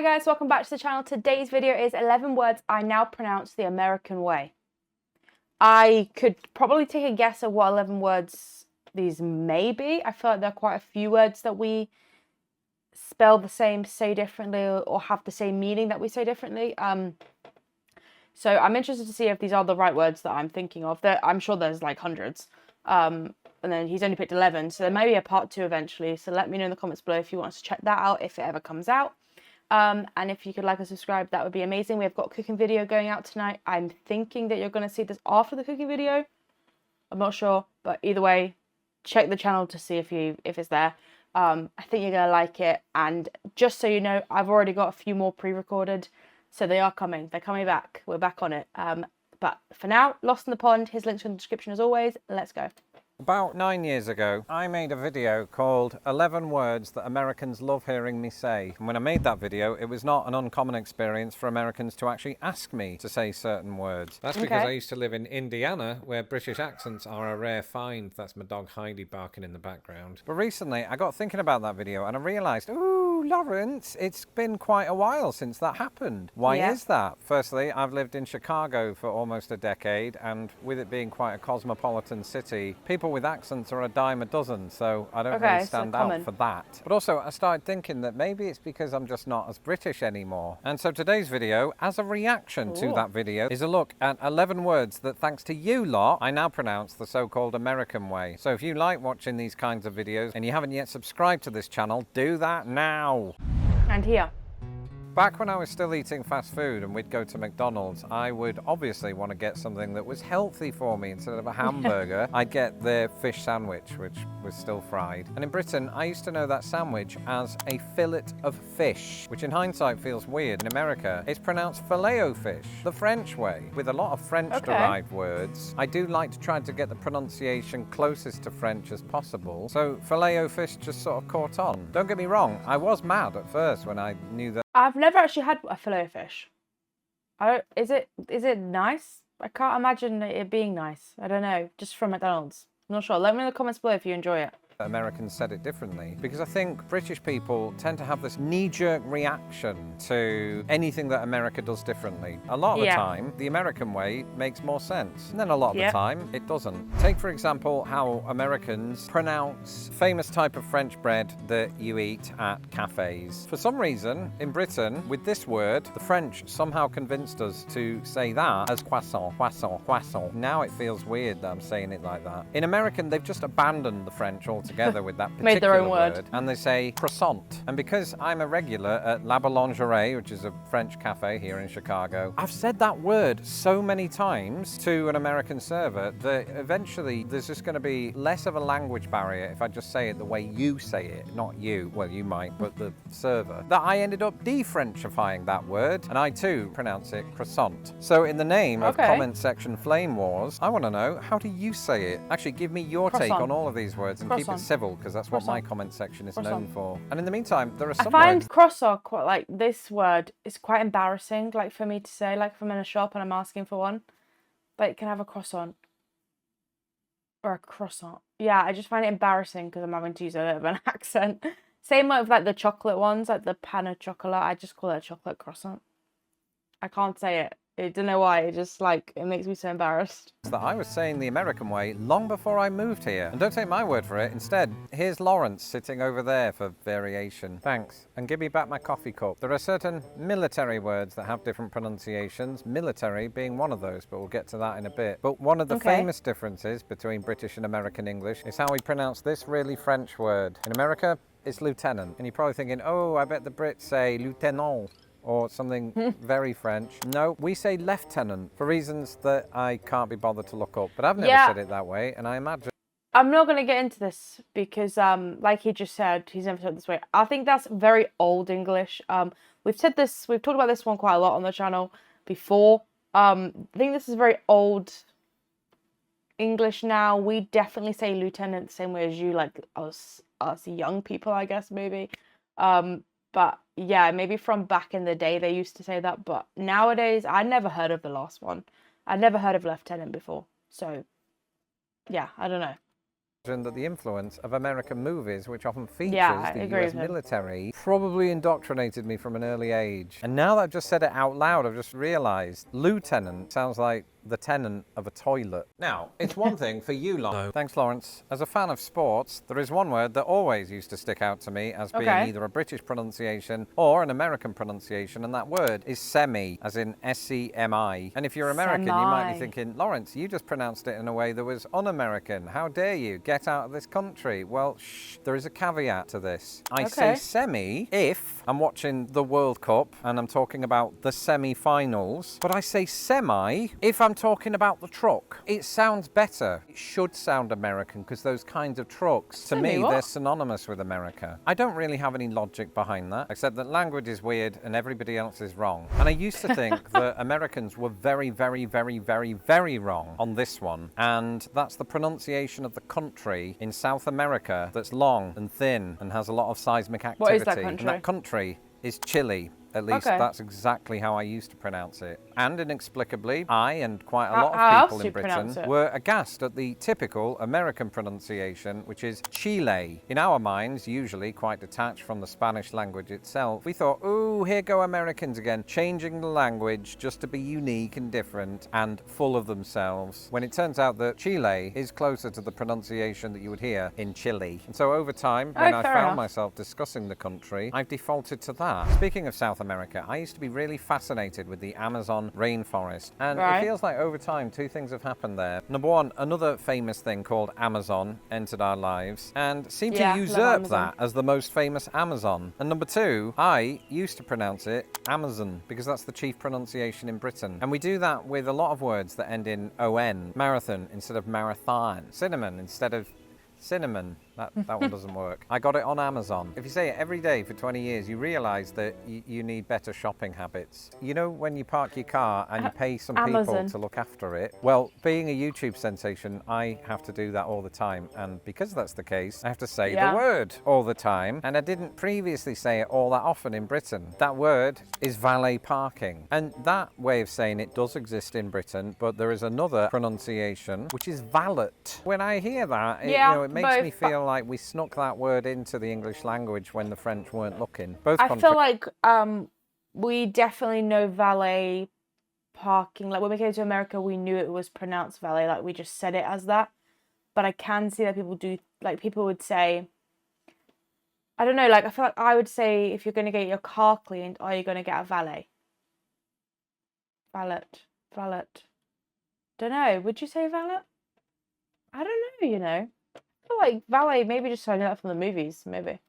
Hi guys, welcome back to the channel. Today's video is 11 words I now pronounce the American way. I could probably take a guess at what 11 words these may be. I feel like there are quite a few words that we spell the same, say differently, or have the same meaning that we say differently. So I'm interested to see if these are the right words that I'm thinking of. I'm sure there's like hundreds. And then he's only picked 11, so there may be a part 2 eventually. So let me know in the comments below if you want us to check that out, if it ever comes out. And if you could like and subscribe, that would be amazing. We've got a cooking video going out tonight. I'm thinking that you're going to see this after the cooking video. I'm not sure, but either way, check the channel to see if it's there. I think you're going to like it. And just so you know, I've already got a few more pre-recorded, so they are coming. They're coming back. We're back on it. But for now, Lost in the Pond. His links are in the description as always. Let's go. About 9 years ago, I made a video called 11 Words That Americans Love Hearing Me Say. And when I made that video, it was not an uncommon experience for Americans to actually ask me to say certain words. That's because I used to live in Indiana, where British accents are a rare find. That's my dog Heidi barking in the background. But recently, I got thinking about that video and I realised, ooh, Lawrence, it's been quite a while since that happened. Why is that? Firstly, I've lived in Chicago for almost a decade, and with it being quite a cosmopolitan city, people with accents are a dime a dozen, so I don't really stand out for that. But also, I started thinking that maybe it's because I'm just not as British anymore. And so today's video, as a reaction to that video, is a look at 11 words that, thanks to you lot, I now pronounce the so-called American way. So if you like watching these kinds of videos and you haven't yet subscribed to this channel, do that now. And here. Back when I was still eating fast food and we'd go to McDonald's, I would obviously want to get something that was healthy for me. Instead of a hamburger, I'd get their fish sandwich, which was still fried. And in Britain, I used to know that sandwich as a fillet-o-fish, which in hindsight feels weird. In America, it's pronounced filet-o-fish, the French way. With a lot of French-derived words, I do like to try to get the pronunciation closest to French as possible. So filet-o-fish just sort of caught on. Don't get me wrong, I was mad at first when I knew that. I've never actually had a filet-o-fish. Is it nice? I can't imagine it being nice. I don't know. Just from McDonald's. I'm not sure. Let me know in the comments below if you enjoy it. Americans said it differently, because I think British people tend to have this knee-jerk reaction to anything that America does differently. A lot of the time, the American way makes more sense, and then a lot of the time, it doesn't. Take, for example, how Americans pronounce famous type of French bread that you eat at cafes. For some reason, in Britain, with this word, the French somehow convinced us to say that as croissant, croissant, croissant. Now it feels weird that I'm saying it like that. In American, they've just abandoned the French altogether. With that particular Made their own word. And they say croissant. And because I'm a regular at La Boulangerie, which is a French cafe here in Chicago, I've said that word so many times to an American server that eventually there's just going to be less of a language barrier if I just say it the way you say it, not you, well you might, but the server, that I ended up de-Frenchifying that word, and I too pronounce it croissant. So in the name of comment section flame wars, I want to know, how do you say it? Actually, give me your take on all of these words and keep it civil, because that's what my comment section is known for. And in the meantime, there are some I find words. croissant quite, like, this word is quite embarrassing, like, for me to say, like, if I'm in a shop and I'm asking for one. Like, can I have a croissant? Or a croissant. Yeah, I just find it embarrassing because I'm having to use a bit of an accent. Same with, like, the chocolate ones, like the pan au chocolat. I just call it a chocolate croissant. I can't say it. I don't know why, it just, like, it makes me so embarrassed. That I was saying the American way long before I moved here. And don't take my word for it. Instead, here's Lawrence sitting over there for variation. Thanks. And give me back my coffee cup. There are certain military words that have different pronunciations, military being one of those, but we'll get to that in a bit. But one of the famous differences between British and American English is how we pronounce this really French word. In America, it's lieutenant. And you're probably thinking, oh, I bet the Brits say lieutenant, or something very French. No, we say lieutenant for reasons that I can't be bothered to look up. But I've never said it that way, and I imagine... I'm not going to get into this because, like he just said, he's never said it this way. I think that's very old English. We've talked about this one quite a lot on the channel before. I think this is very old English now. We definitely say lieutenant the same way as you, like us young people, I guess, maybe. But yeah, maybe from back in the day they used to say that, but nowadays I never heard of the last one. I'd never heard of lieutenant before. So yeah, I don't know. that the influence of American movies, which often features I the agree US with him. military, probably indoctrinated me from an early age. And now that I've just said it out loud, I've just realised lieutenant sounds like the tenant of a toilet. Now, it's one thing for you lot. No. Thanks, Lawrence. As a fan of sports, there is one word that always used to stick out to me as being either a British pronunciation or an American pronunciation, and that word is semi, as in S-E-M-I. And if you're American, you might be thinking, Lawrence, you just pronounced it in a way that was un-American. How dare you? Get out of this country. Well, shh, there is a caveat to this. I say semi if I'm watching the World Cup and I'm talking about the semi-finals, but I say semi if I'm talking about the truck. It sounds better. It should sound American because those kinds of trucks, to me, they're synonymous with America. I don't really have any logic behind that, except that language is weird and everybody else is wrong. And I used to think that Americans were very, very, very, very, very wrong on this one. And that's the pronunciation of the country in South America that's long and thin and has a lot of seismic activity. What is that country? And that country is Chile. At least that's exactly how I used to pronounce it. And inexplicably, I and quite a lot of people in Britain were aghast at the typical American pronunciation, which is Chile. In our minds, usually quite detached from the Spanish language itself, we thought, ooh, here go Americans again, changing the language just to be unique and different and full of themselves. When it turns out that Chile is closer to the pronunciation that you would hear in Chile. And so over time, when I found myself discussing the country, I've defaulted to that. Speaking of South America, I used to be really fascinated with the Amazon rainforest, and it feels like over time two things have happened there. Number one, another famous thing called Amazon entered our lives and seemed to usurp that as the most famous Amazon. And number two, I used to pronounce it Amazon because that's the chief pronunciation in Britain, and we do that with a lot of words that end in on. Marathon instead of marathon, cinnamon instead of cinnamon. That one doesn't work. I got it on Amazon. If you say it every day for 20 years, you realise that you need better shopping habits. You know when you park your car and you pay some people to look after it? Well, being a YouTube sensation, I have to do that all the time. And because that's the case, I have to say the word all the time. And I didn't previously say it all that often in Britain. That word is valet parking. And that way of saying it does exist in Britain, but there is another pronunciation, which is valet. When I hear that, it makes me feel like we snuck that word into the English language when the French weren't looking. I feel like we definitely know valet parking. Like when we came to America, we knew it was pronounced valet. Like we just said it as that. But I can see that people do, like people would say, I don't know, like I feel like I would say if you're going to get your car cleaned, are you going to get a valet? Valet. Don't know. Would you say valet? I don't know, like valet, maybe just I know that from the movies, maybe.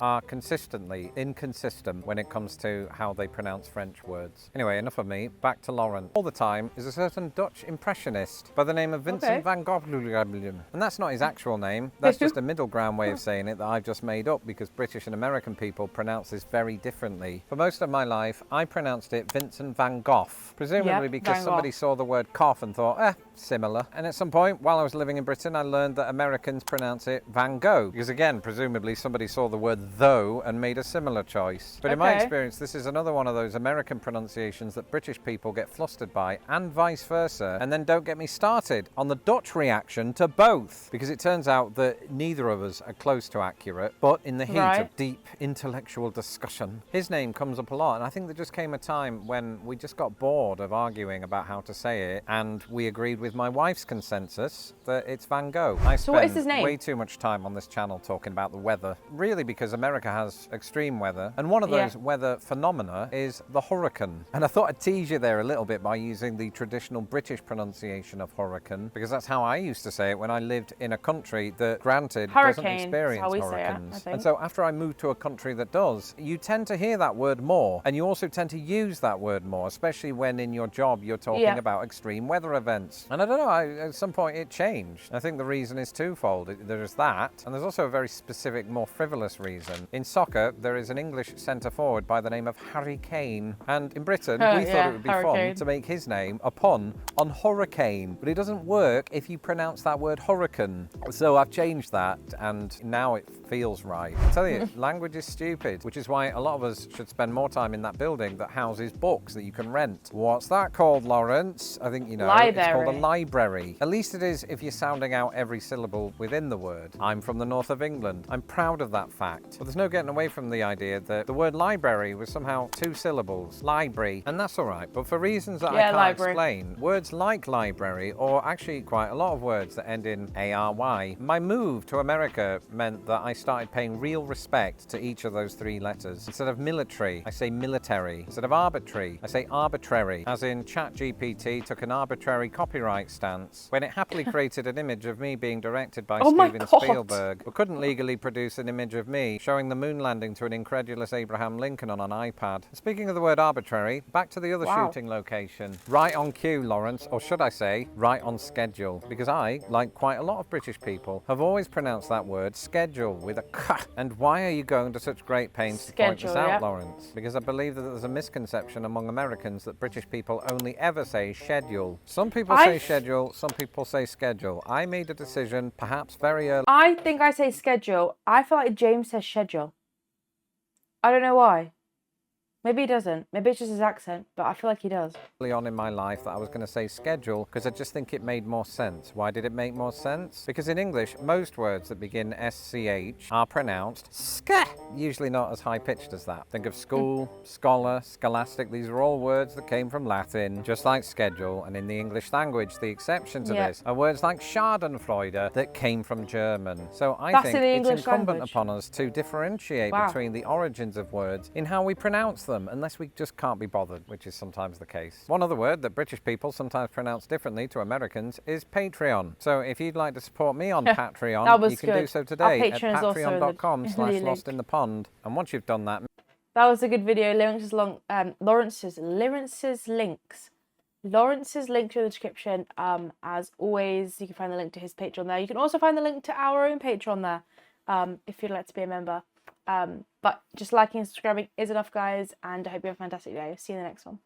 Are consistently inconsistent when it comes to how they pronounce French words. Anyway, enough of me, back to Lauren. All the time is a certain Dutch impressionist by the name of Vincent van Gogh. And that's not his actual name, that's just a middle ground way of saying it that I've just made up because British and American people pronounce this very differently. For most of my life, I pronounced it Vincent van Gogh, presumably because somebody saw the word cough and thought, similar. And at some point, while I was living in Britain, I learned that Americans pronounce it Van Gogh, because again, presumably somebody saw the word though and made a similar choice. But in my experience, this is another one of those American pronunciations that British people get flustered by, and vice versa. And then don't get me started on the Dutch reaction to both, because it turns out that neither of us are close to accurate, but in the heat of deep intellectual discussion, his name comes up a lot. And I think there just came a time when we just got bored of arguing about how to say it, and we agreed with my wife's consensus that it's Van Gogh. So what is his name? Way too much time on this channel talking about the weather, really, because America has extreme weather, and one of those weather phenomena is the hurricane. And I thought I'd tease you there a little bit by using the traditional British pronunciation of hurricane, because that's how I used to say it when I lived in a country that, granted, doesn't experience hurricanes. And so after I moved to a country that does, you tend to hear that word more, and you also tend to use that word more, especially when in your job you're talking about extreme weather events. And I don't know, at some point it changed. I think the reason is twofold. There's that, and there's also a very specific, more frivolous reason reason. In soccer, there is an English centre forward by the name of Harry Kane. And in Britain, we thought it would be fun to make his name a pun on hurricane. But it doesn't work if you pronounce that word hurricane. So I've changed that, and now it feels right. I tell you, language is stupid, which is why a lot of us should spend more time in that building that houses books that you can rent. What's that called, Lawrence? I think you know. Library. It's called a library. At least it is if you're sounding out every syllable within the word. I'm from the north of England. I'm proud of that fact. But there's no getting away from the idea that the word library was somehow 2 syllables. Library. And that's all right. But for reasons that I can't explain, words like library, or actually quite a lot of words that end in ARY, my move to America meant that I started paying real respect to each of those 3 letters. Instead of military, I say military. Instead of arbitrary, I say arbitrary. As in ChatGPT took an arbitrary copyright stance when it happily created an image of me being directed by Steven Spielberg, but couldn't legally produce an image of me showing the moon landing to an incredulous Abraham Lincoln on an iPad. Speaking of the word arbitrary, back to the other shooting location. Right on cue, Lawrence, or should I say, right on schedule, because I, like quite a lot of British people, have always pronounced that word schedule with a k. And why are you going to such great pains to point this out, Lawrence? Because I believe that there's a misconception among Americans that British people only ever say schedule. Some people say schedule, some people say schedule. I made a decision, perhaps very early. I think I say schedule. I feel like James says schedule. I don't know why. Maybe he doesn't. Maybe it's just his accent, but I feel like he does. Early on in my life that I was going to say schedule because I just think it made more sense. Why did it make more sense? Because in English, most words that begin SCH are pronounced sk, usually not as high-pitched as that. Think of school, scholar, scholastic. These are all words that came from Latin, just like schedule. And in the English language, the exception to this are words like Schadenfreude that came from German. So I think it's incumbent upon us to differentiate between the origins of words in how we pronounce them, unless we just can't be bothered, which is sometimes the case. One other word that British people sometimes pronounce differently to Americans is Patreon. So if you'd like to support me on Patreon, you can do so today at patreon.com/lostinthepond. And once you've done that... That was a good video. Lawrence's links in the description. As always, you can find the link to his Patreon there. You can also find the link to our own Patreon there, if you'd like to be a member. But just liking and subscribing is enough, guys, and I hope you have a fantastic day. See you in the next one.